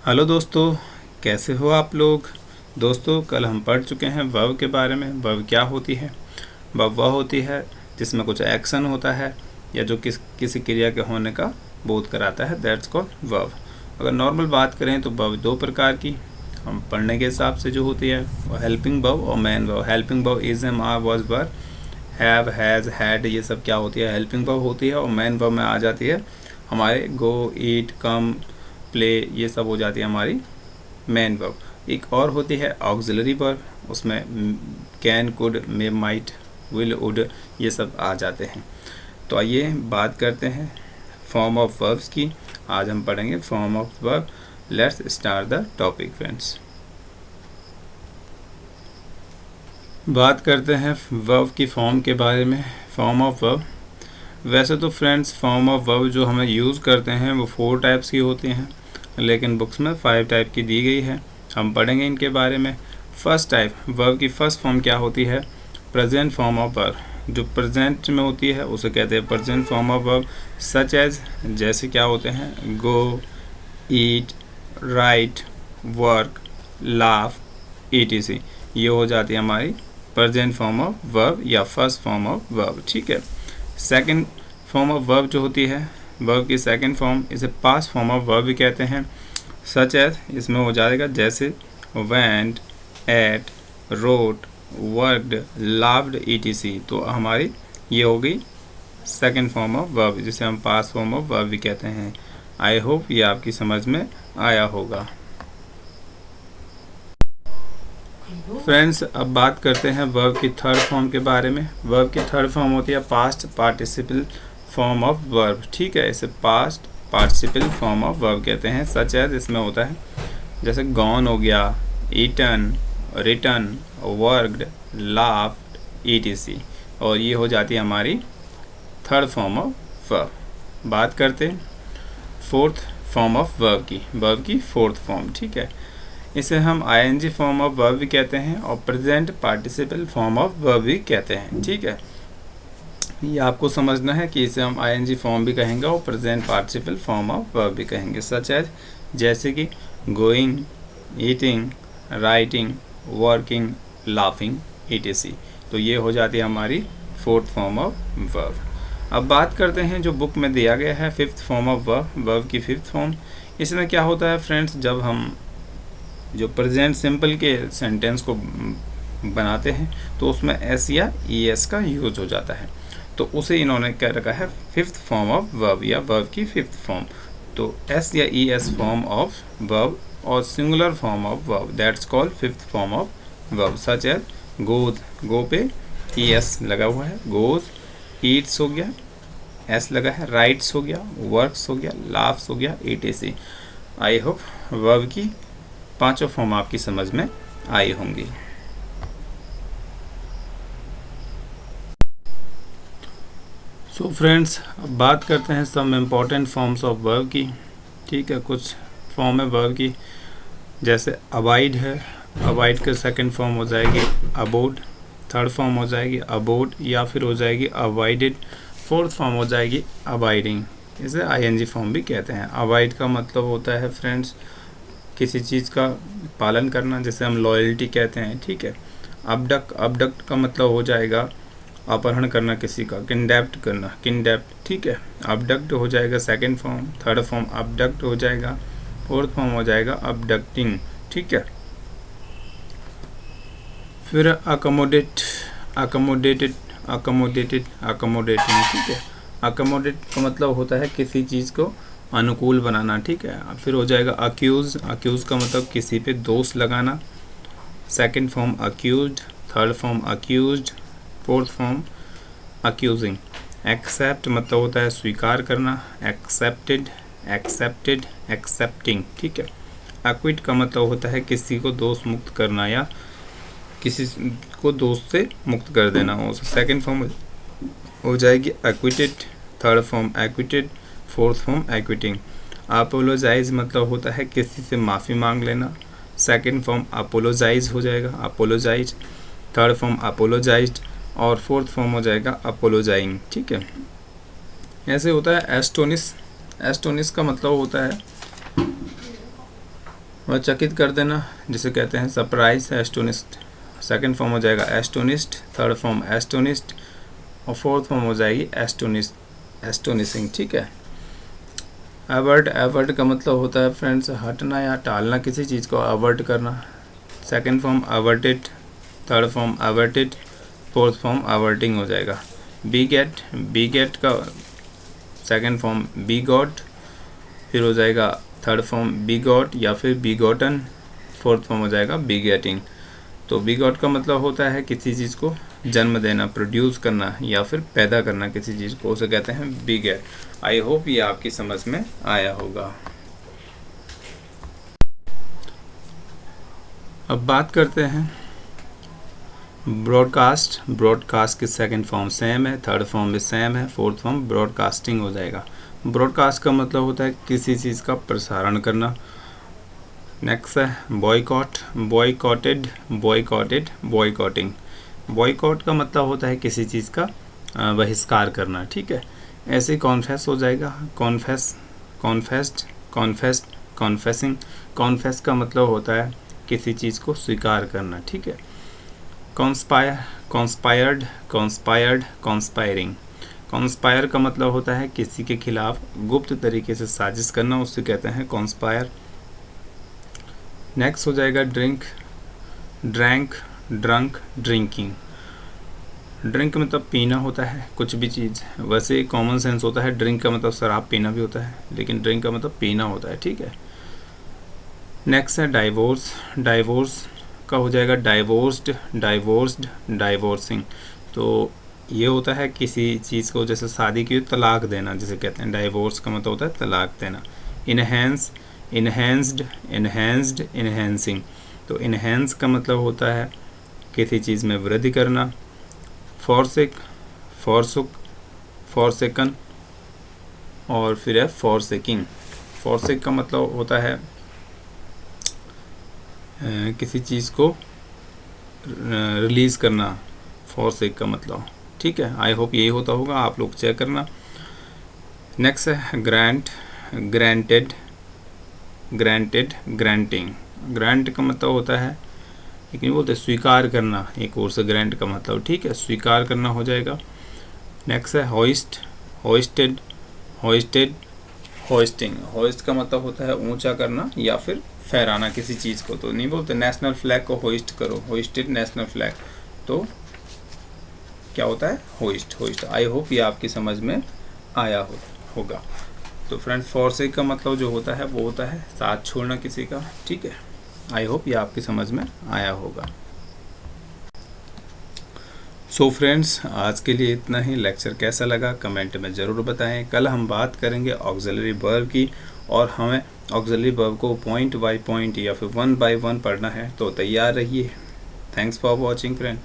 Hello दोस्तों, कैसे हो आप लोग। दोस्तों, कल हम पढ़ चुके हैं वर्ब के बारे में। वर्ब क्या होती है। वर्ब वह होती है जिसमें कुछ एक्शन होता है या जो किसी क्रिया के होने का बोध कराता है, दैट्स कॉल्ड वर्ब। अगर नॉर्मल बात करें तो वर्ब दो प्रकार की हम पढ़ने के हिसाब से जो होती है वो हेल्पिंग वर्ब और main verb. Helping verb is, am, are, was, were, have, has, had, ये सब क्या होती है, हेल्पिंग वर्ब होती है। और मेन वर्ब में आ जाती है हमारे गो, ईट, कम, प्ले, ये सब हो जाती है हमारी मेन वर्ब। एक और होती है ऑक्सिलरी वर्ब, उसमें can, could, may, might, will, would, ये सब आ जाते हैं। तो आइए बात करते हैं फॉर्म ऑफ वर्ब्स की। आज हम पढ़ेंगे form of verb. Let's start the topic friends. बात करते हैं वर्ब की फॉर्म के बारे में। फॉर्म ऑफ वर्ब, वैसे तो फ्रेंड्स फॉर्म ऑफ वर्ब जो हमें यूज़ करते हैं वो 4 टाइप्स की होती हैं, लेकिन बुक्स में 5 टाइप की दी गई है। हम पढ़ेंगे इनके बारे में। फर्स्ट टाइप, वर्ब की फर्स्ट फॉर्म क्या होती है, प्रेजेंट फॉर्म ऑफ वर्ब। जो प्रेजेंट में होती है उसे कहते हैं present form of verb. Such as, जैसे क्या होते हैं, go, eat, write, work, laugh, etc। ये हो जाती है हमारी प्रेजेंट फॉर्म ऑफ वर्ब या फर्स्ट फॉर्म ऑफ वर्ब। ठीक है। सेकंड फॉर्म ऑफ वर्ब जो होती है, वर्ब की सेकंड फॉर्म, इसे पास्ट फॉर्म ऑफ वर्ब भी कहते हैं। सच एज, इसमें हो जाएगा जैसे went, ate, wrote, worked, laughed, etc। तो हमारी ये हो गई सेकंड फॉर्म ऑफ वर्ब, जिसे हम पास्ट फॉर्म ऑफ वर्ब भी कहते हैं। आई होप ये आपकी समझ में आया होगा। फ्रेंड्स, अब बात करते हैं वर्ब की थर्ड फॉर्म के बारे में। वर्ब की थर्ड फॉर्म होती है past participle form of verb. ठीक है, इसे past participle form of verb कहते हैं। सच एज, इसमें होता है जैसे गॉन हो गया, eaten, written, worked, laughed, etc। और ये हो जाती है हमारी थर्ड फॉर्म ऑफ वर्ब। बात करते हैं फोर्थ फॉर्म ऑफ वर्ब की फोर्थ फॉर्म। ठीक है, इसे हम ing फॉर्म ऑफ वर्ब भी कहते हैं और present participle form of verb भी कहते हैं। ठीक है, ये आपको समझना है कि इसे हम ing फॉर्म भी कहेंगे और present participle form of verb भी कहेंगे। सच एज, जैसे कि going, eating, writing, working, laughing, etc। तो ये हो जाती है हमारी फोर्थ फॉर्म ऑफ वर्ब। अब बात करते हैं जो बुक में दिया गया है fifth form of verb, verb की फिफ्थ फॉर्म। इसमें क्या होता है फ्रेंड्स, जब हम जो प्रेजेंट सिंपल के सेंटेंस को बनाते हैं तो उसमें एस या ई एस का यूज हो जाता है, तो उसे इन्होंने क्या रखा है फिफ्थ फॉर्म ऑफ वर्ब या वर्ब की फिफ्थ फॉर्म। तो एस या E S form of verb और singular form of verb, that's called fifth form of verb. Such as goes, go पे ई एस लगा हुआ है, गोज, ईट्स हो गया, एस लगा है, राइट्स हो गया, वर्क्स हो गया, लाफ्स हो गया, etc। आई होप वर्ब की पांचों फॉर्म आपकी समझ में आई होंगी। सो फ्रेंड्स, अब बात करते हैं some important forms of verb की। ठीक है, कुछ फॉर्म है वर्ब की, जैसे अबाइड है। अबाइड का सेकंड फॉर्म हो जाएगी अबोड, थर्ड फॉर्म हो जाएगी अबोड या फिर हो जाएगी अवॉइडेड, फोर्थ फॉर्म हो जाएगी अबाइडिंग। इसे ing फॉर्म भी कहते हैं। अवॉइड का मतलब होता है फ्रेंड्स किसी चीज़ का पालन करना, जैसे हम लॉयल्टी कहते हैं। ठीक है। अबडक्ट का मतलब हो जाएगा अपहरण करना किसी का, किडनैप्ड करना, किडनैप्ड। ठीक है, अबडक्ट हो जाएगा second form, third form abduct हो जाएगा, फोर्थ फॉर्म हो जाएगा अबडक्टिंग। ठीक है, फिर अकोमोडेट, अकोमोडेटेड, अकोमोडेटेड, अकोमोडेटिंग। ठीक है, अकोमोडेट का मतलब होता है किसी चीज़ को अनुकूल बनाना। ठीक है, फिर हो जाएगा अक्यूज, अक्यूज का मतलब किसी पे दोष लगाना, second form accused, third form accused, fourth form accusing. Accept मतलब होता है स्वीकार करना, एक्सेप्टेड, एक्सेप्टेड, एक्सेप्टिंग। ठीक है, एक्विट का मतलब होता है किसी को दोष मुक्त करना या किसी को दोष से मुक्त कर देना हो। सेकंड फॉर्म हो जाएगी acquitted, third form acquitted, fourth form acquitting. Apologise मतलब होता है किसी से माफ़ी मांग लेना, सेकंड फॉर्म अपोलोजाइज हो जाएगा, अपोलोजाइज, थर्ड फॉर्म अपोलोजाइज्ड और फोर्थ फॉर्म हो जाएगा अपोलोजाइंग। ठीक है, ऐसे होता है एस्टोनिश। एस्टोनिश का मतलब होता है और चकित कर देना जिसे कहते हैं सरप्राइज, एस्टोनिस्ट। सेकंड फॉर्म हो जाएगा एस्टोनिस्ट, थर्ड फॉर्म एस्टोनिस्ट और फोर्थ फॉर्म हो जाएगी एस्टोनिशिंग। ठीक है। अवर्ट, अवर्ट का मतलब होता है फ्रेंड्स हटना या टालना, किसी चीज़ को अवर्ट करना। Second form averted, third form averted, fourth form averting हो जाएगा। बीगेट, बीगेट का सेकंड फॉर्म बीगॉट, फिर हो जाएगा थर्ड फॉर्म बीगॉट या फिर बीगॉटन, फोर्थ फॉर्म हो जाएगा बीगेटिंग। तो बीगॉट का मतलब होता है किसी चीज़ को जन्म देना, प्रोड्यूस करना या फिर पैदा करना किसी चीज़ को, उसे कहते हैं बीगेट। आई होप ये आपकी समझ में आया होगा। अब बात करते हैं ब्रॉडकास्ट। ब्रॉडकास्ट की सेकंड फॉर्म सेम है, थर्ड फॉर्म भी सेम है, फोर्थ फॉर्म ब्रॉडकास्टिंग हो जाएगा। ब्रॉडकास्ट का मतलब होता है किसी चीज़ का प्रसारण करना। नेक्स्ट है boycott, boycotted, boycotted, boycotting. Boycott का मतलब होता है किसी चीज़ का बहिष्कार करना। ठीक है। ऐसे कॉन्फेस हो जाएगा, कॉन्फेस, कॉन्फेस्ड, कॉन्फेस्ड, कॉन्फेसिंग। कॉन्फेस का मतलब होता है किसी चीज़ को स्वीकार करना। ठीक है। Conspire, conspired, conspired, conspiring. Conspire का मतलब होता है किसी के खिलाफ गुप्त तरीके से साजिश करना, उससे कहते हैं कॉन्स्पायर। नेक्स्ट हो जाएगा drink, drank, drunk, drinking. Drink मतलब पीना होता है कुछ भी चीज़, वैसे कॉमन सेंस होता है ड्रिंक का मतलब शराब पीना भी होता है, लेकिन ड्रिंक का मतलब पीना होता है। ठीक है। नेक्स्ट है डाइवोर्स, डाइवोर्स का हो जाएगा डाइवोर्स्ड, डाइवोर्स्ड, डाइवोर्सिंग। तो ये होता है किसी चीज़ को जैसे शादी की तलाक देना जिसे कहते हैं। डाइवोर्स का मतलब होता है तलाक देना। Enhance, enhanced, enhanced, enhancing. तो इनहेंस का मतलब होता है किसी चीज़ में वृद्धि करना। फॉरसेक, फॉरसुक, फॉरसेकन और फिर है फॉरसेकिंग। फॉरसेक का मतलब होता है किसी चीज़ को रिलीज़ करना, फॉरसेक का मतलब। ठीक है। आई होप यही होता होगा, आप लोग चेक करना। नेक्स्ट है grant, granted, granted, granting. Grant का मतलब होता है लेकिन बोलते स्वीकार करना, एक और से ग्रांट का मतलब। ठीक है। स्वीकार करना हो जाएगा। नेक्स्ट है होइस्ट, होइस्टेड, होइस्टेड, होइस्टिंग। होइस्ट का मतलब होता है ऊंचा करना या फिर फहराना किसी चीज़ को। तो नहीं बोलते नेशनल फ्लैग को होइस्ट करो, होइस्टेड नेशनल फ्लैग। तो क्या होता है होइस्ट, होइस्ट। आई होप ये आपकी समझ में आया होगा। तो फ्रेंड्स फॉरसेक का मतलब जो होता है वो होता है साथ छोड़ना किसी का। ठीक है। आई होप ये आपकी समझ में आया होगा। सो फ्रेंड्स आज के लिए इतना ही। लेक्चर कैसा लगा कमेंट में ज़रूर बताएं। कल हम बात करेंगे ऑक्सिलरी वर्ब की और हमें ऑक्सिलरी वर्ब को पॉइंट बाय पॉइंट या फिर 1 by 1 पढ़ना है, तो तैयार रहिए। Thanks for watching friend.